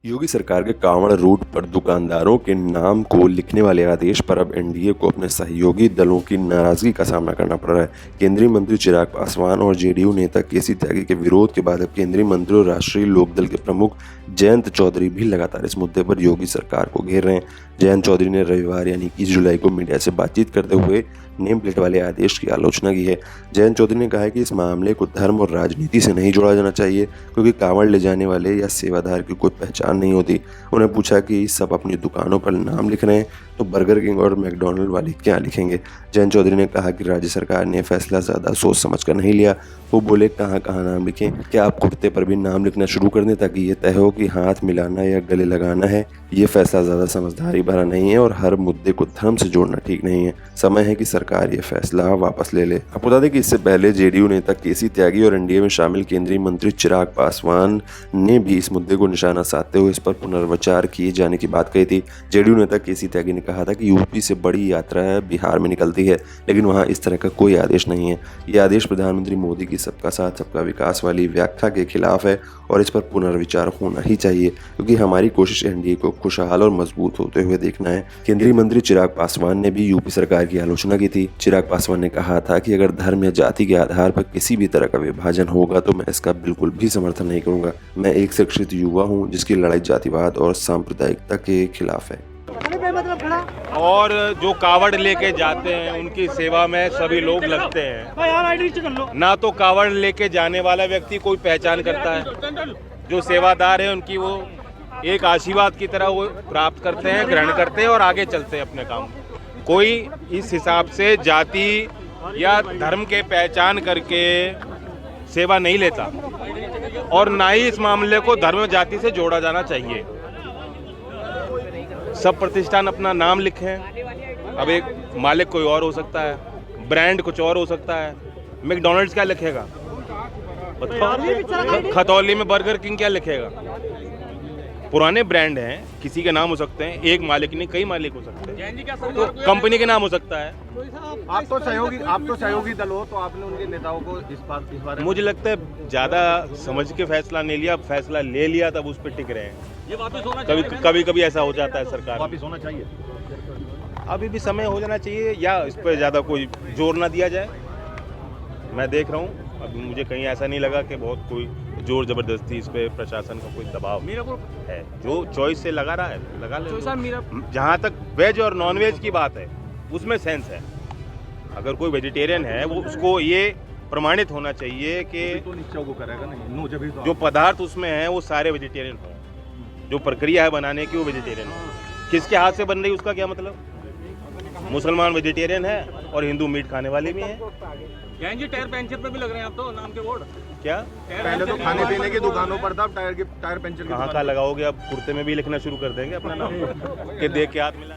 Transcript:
योगी सरकार के कांवड़ रूट पर दुकानदारों के नाम को लिखने वाले आदेश पर अब एनडीए को अपने सहयोगी दलों की नाराजगी का सामना करना पड़ रहा है। केंद्रीय मंत्री चिराग पासवान और जेडीयू नेता केसी त्यागी के विरोध के बाद अब केंद्रीय मंत्री और राष्ट्रीय लोकदल के प्रमुख जयंत चौधरी भी लगातार इस मुद्दे पर योगी सरकार को घेर रहे हैं। जयंत चौधरी ने रविवार यानी 21 जुलाई को मीडिया से बातचीत करते हुए नेम प्लेट वाले आदेश की आलोचना की है। जयंत चौधरी ने कहा है कि इस मामले को धर्म और राजनीति से नहीं जोड़ा जाना चाहिए, क्योंकि कांवड़ ले जाने वाले या सेवादार की कोई पहचान नहीं होती। उन्हें पूछा कि सब अपनी दुकानों पर नाम लिख रहे हैं तो बर्गर किंग और मैकडॉनल्ड वाले क्या लिखेंगे। जयंत चौधरी ने कहा कि राज्य सरकार ने फैसला ज़्यादा सोच समझ कर नहीं लिया। वो बोले, कहाँ कहाँ नाम लिखें? क्या आप कुर्ते पर भी नाम लिखना शुरू कर दें ताकि ये तय हो कि हाथ मिलाना या गले लगाना है? ये फैसला ज़्यादा समझदारी भरा नहीं है और हर मुद्दे को धर्म से जोड़ना ठीक नहीं है। समय है कि सरकार ये फैसला वापस ले ले। आपको बता दें कि इससे पहले जेडीयू नेता केसी त्यागी और एनडीए में शामिल केंद्रीय मंत्री चिराग पासवान ने भी इस मुद्दे को निशाना साधते हुए इस पर पुनर्विचार किए जाने की बात कही थी। जेडीयू नेता केसी त्यागी ने कहा था कि यूपी से बड़ी यात्रा बिहार में निकलती है, लेकिन वहाँ इस तरह का कोई आदेश नहीं है। ये आदेश प्रधानमंत्री मोदी की सबका साथ सबका विकास वाली व्याख्या के खिलाफ है और इस पर पुनर्विचार होना ही चाहिए, क्योंकि हमारी कोशिश एनडीए को खुशहाल और मजबूत होते हुए देखना है। केंद्रीय मंत्री चिराग पासवान ने भी यूपी सरकार की आलोचना की थी। चिराग पासवान ने कहा था कि अगर धर्म या जाति के आधार पर किसी भी तरह का विभाजन होगा तो मैं इसका बिल्कुल भी समर्थन नहीं करूंगा। मैं एक शिक्षित युवा हूं जिसकी लड़ाई जातिवाद और सांप्रदायिकता के खिलाफ है। और जो कावड़ लेके जाते हैं उनकी सेवा में सभी लोग लगते हैं। ना तो कावड़ लेके जाने वाला व्यक्ति कोई पहचान करता है, जो सेवादार है उनकी वो एक आशीर्वाद की तरह वो प्राप्त करते हैं, ग्रहण करते हैं और आगे चलते हैं अपने काम। कोई इस हिसाब से जाति या धर्म के पहचान करके सेवा नहीं लेता और ना ही इस मामले को धर्म जाति से जोड़ा जाना चाहिए। सब प्रतिष्ठान अपना नाम लिखें। अब एक मालिक कोई और हो सकता है, ब्रांड कुछ और हो सकता है। मैकडॉनल्ड्स क्या लिखेगा? खतौली में बर्गर किंग क्या लिखेगा? पुराने ब्रांड हैं, किसी के नाम हो सकते हैं, एक मालिक नहीं कई मालिक हो सकते हैं, तो कंपनी के नाम हो सकता है। आप तो सहयोगी दल हो, तो आपने उनके नेताओं को इस बारे मुझे लगता है ज्यादा समझ के फैसला नहीं लिया, फैसला ले लिया तब उस पर टिक रहे हैं। ये वापस होना चाहिए। कभी ऐसा हो जाता है सरकार वापस होना चाहिए। अभी भी समय हो जाना चाहिए या इस पर ज़्यादा कोई जोर ना दिया जाए। मैं देख रहा हूँ अभी मुझे कहीं ऐसा नहीं लगा कि बहुत कोई जोर ज़बरदस्ती इस पर प्रशासन का कोई दबाव मेरा को है। जो चॉइस से लगा रहा है लगा ले। जहाँ तक वेज और नॉन वेज की बात है उसमें सेंस है। अगर कोई वेजिटेरियन है वो उसको ये प्रमाणित होना चाहिए कि तो निश्चय को करेगा नहीं, जो पदार्थ उसमें हैं वो सारे वेजिटेरियन हों, जो प्रक्रिया है बनाने की वो वेजिटेरियन हो। किसके हाथ से बन रही उसका क्या मतलब? मुसलमान वेजिटेरियन है और हिंदू मीट खाने वाले भी हैं। जी टायर पंचर पे भी लग रहे हैं आप तो नाम के बोर्ड। क्या पहले तो खाने पीने की दुकानों पर था, अब टायर पंचर की कहाँ लगाओगे? अब कुर्ते में भी लिखना शुरू कर देंगे अपना नाम कि देख के हाथ मिला।